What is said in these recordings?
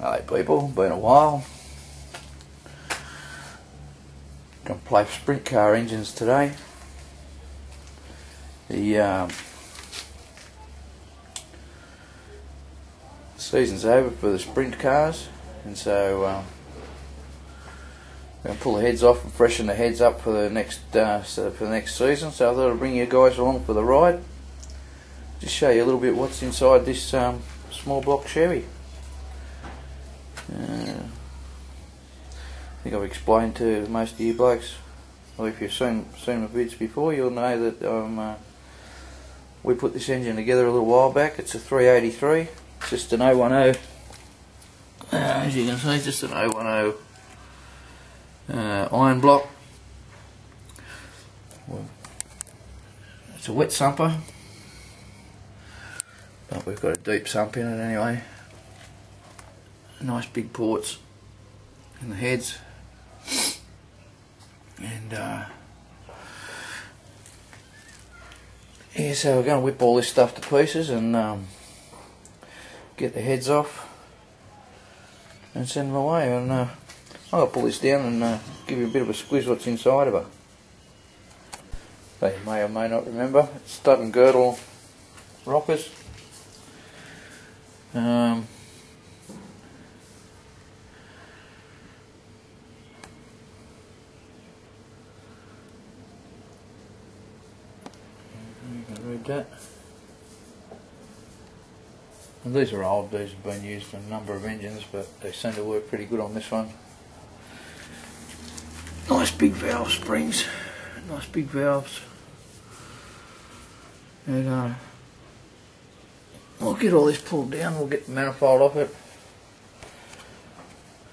Hello people, been a while. Gonna play sprint car engines today. The season's over for the sprint cars, and so I'm gonna pull the heads off and freshen the heads up for the next season. So I thought I'd bring you guys along for the ride. Just show you a little bit what's inside this small block Chevy. I think I've explained to most of you blokes, or if you've seen my vids before, you'll know that we put this engine together a little while back. It's a 383. It's just an 010. As you can see, just an 010 iron block. It's a wet sumper, but we've got a deep sump in it anyway. Nice big ports in the heads, and yeah, so we're going to whip all this stuff to pieces and get the heads off and send them away. And I'm going to pull this down and give you a bit of a squiz what's inside of her. So you may or may not remember, it's stud and girdle rockers. You can read that. And these are old, these have been used in a number of engines, but they seem to work pretty good on this one. Nice big valve springs, nice big valves. And we'll get all this pulled down, we'll get the manifold off it,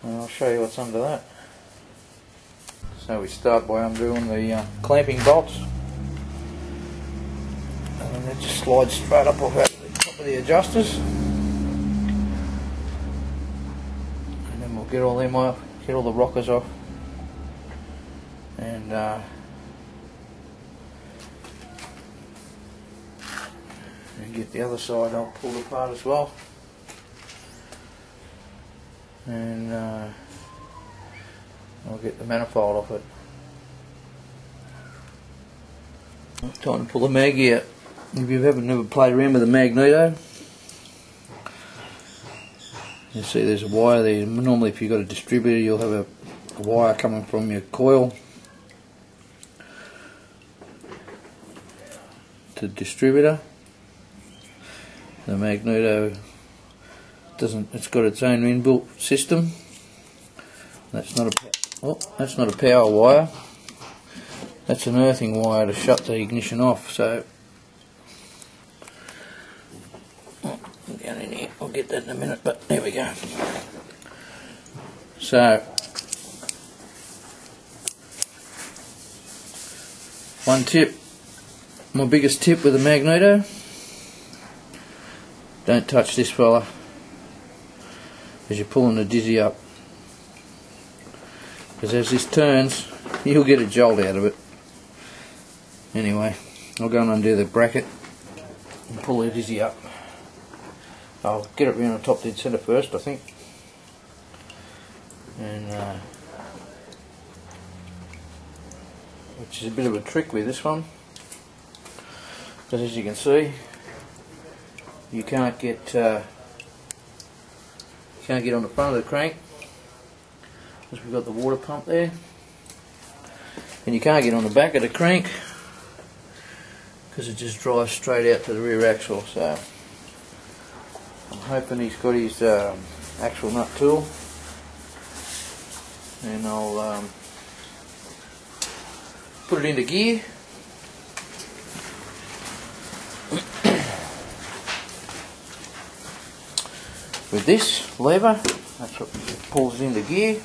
and I'll show you what's under that. So we start by undoing the clamping bolts, and then that just slides straight up off out the top of the adjusters, and then we'll get all them off, get all the rockers off, and get the other side all pulled apart as well, and I'll get the manifold off it. Time to pull the mag out. If you've never played around with a magneto, you see there's a wire there. Normally if you've got a distributor, you'll have a wire coming from your coil to the distributor. The magneto doesn't. It's got its own inbuilt system. That's not a power wire. That's an earthing wire to shut the ignition off. So down in here, I'll get that in a minute. But there we go. So one tip, my biggest tip with a magneto. Don't touch this fella as you're pulling the dizzy up, because as this turns you'll get a jolt out of it. Anyway, I'll go and undo the bracket and pull the dizzy up. I'll get it around the top dead centre first, I think, and which is a bit of a trick with this one, because as you can see, you can't get on the front of the crank because we've got the water pump there, and you can't get on the back of the crank because it just drives straight out to the rear axle. So I'm hoping he's got his axle nut tool, and I'll put it into gear. With this lever, that's what pulls it into gear.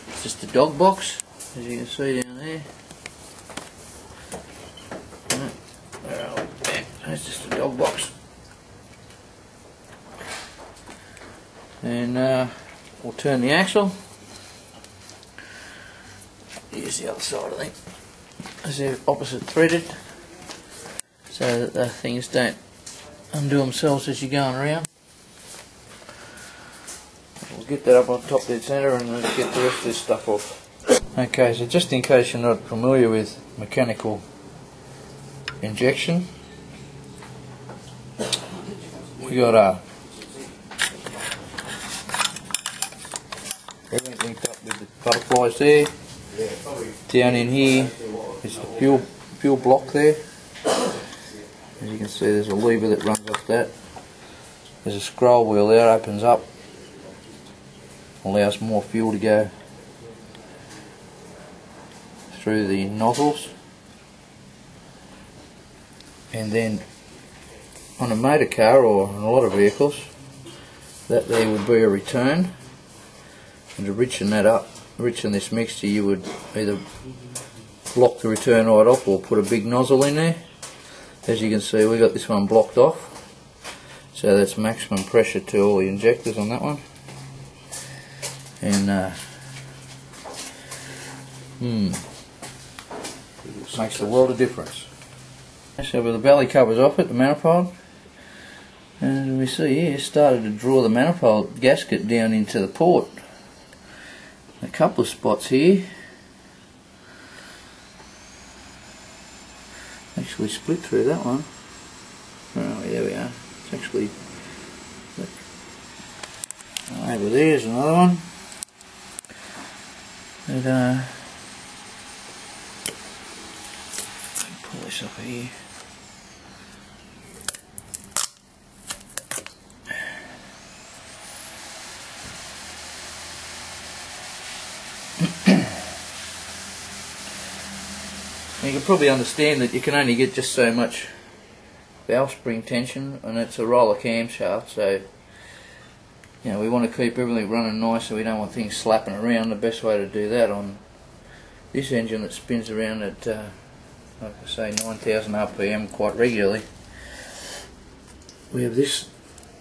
It's just a dog box, as you can see down there. That's just a dog box. And we'll turn the axle. Use the other side, I think, as they're opposite threaded, so that the things don't undo themselves as you're going around. we'll get that up on top dead centre and then get the rest of this stuff off. Okay, so just in case you're not familiar with mechanical injection, we got everything linked up with the butterflies there. Down in here is the fuel block there. As you can see, there's a lever that runs off that. There's a scroll wheel there, opens up, allows more fuel to go through the nozzles. And then on a motor car or on a lot of vehicles, that there would be a return. And to richen that up, richen this mixture, you would either block the return right off or put a big nozzle in there. As you can see, we got this one blocked off, so that's maximum pressure to all the injectors on that one. And makes a world of difference. So with the belly covers off it, the manifold, and we see here started to draw the manifold gasket down into the port. A couple of spots here actually split through that one. Oh, there we are. It's actually over there's another one. And pull this up here. You can probably understand that you can only get just so much valve spring tension, and it's a roller camshaft, so you know we want to keep everything running nice, so we don't want things slapping around. The best way to do that on this engine that spins around at like I say 9,000 RPM quite regularly, we have this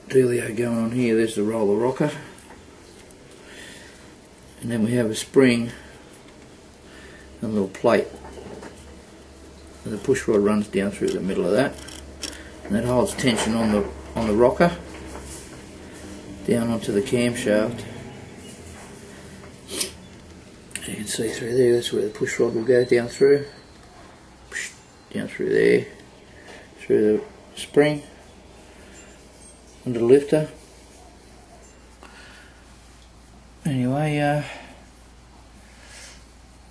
dealio going on here. There's the roller rocker, and then we have a spring and a little plate. And the push rod runs down through the middle of that, and that holds tension on the rocker down onto the camshaft. As you can see through there, that's where the push rod will go down through, down through there, through the spring, under the lifter. Anyway,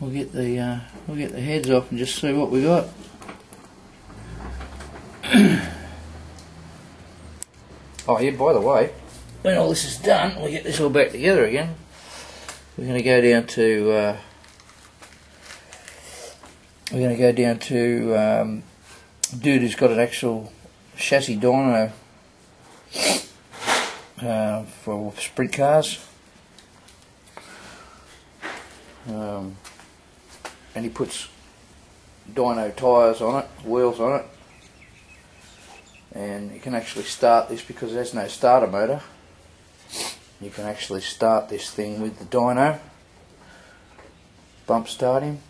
we'll get the heads off and just see what we got. Oh yeah, by the way, when all this is done, we get this all back together again. We're going to go down to dude who's got an actual chassis dyno for sprint cars. And he puts dyno tyres on it, wheels on it, and you can actually start this because there's no starter motor. You can actually start this thing with the dyno, bump start him.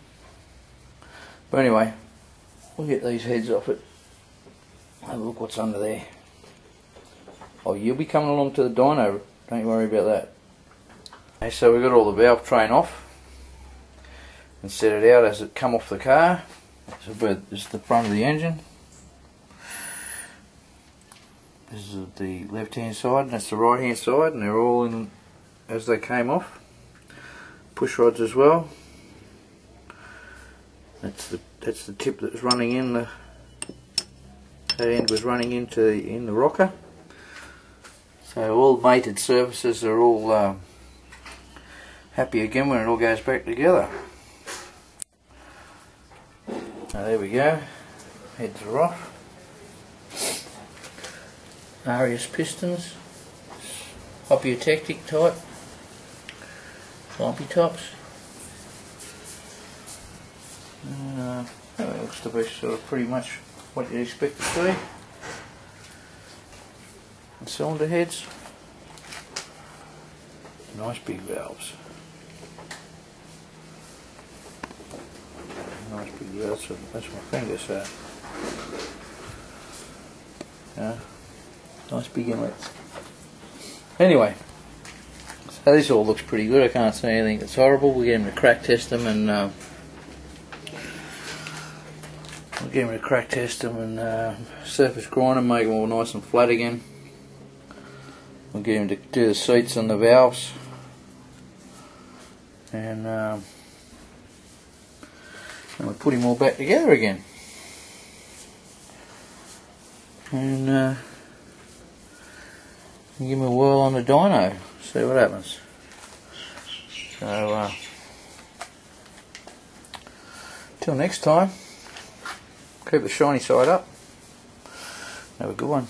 But anyway, we'll get these heads off it, have a look what's under there. Oh, you'll be coming along to the dyno, don't you worry about that. Okay, so we've got all the valve train off and set it out as it come off the car. So this is the front of the engine. This is the left hand side and that's the right hand side, and they're all in as they came off. Push rods as well. That's the tip that was running in the, that end was running into in the rocker. So all mated surfaces are all happy again when it all goes back together. Now there we go, heads are off. Arius pistons, hopiotectic type, lumpy tops. That looks to be sort of pretty much what you'd expect to see. And cylinder heads, nice big valves. Nice big valves, that's my finger, so yeah, nice big inlets. Anyway, so So this all looks pretty good. I can't see anything that's horrible. We'll get him to crack test them and surface grind them, make them all nice and flat again. We'll get him to do the seats on the valves, and we'll put him all back together again. And give him a whirl on the dyno, see what happens. So, till next time, keep the shiny side up. Have a good one.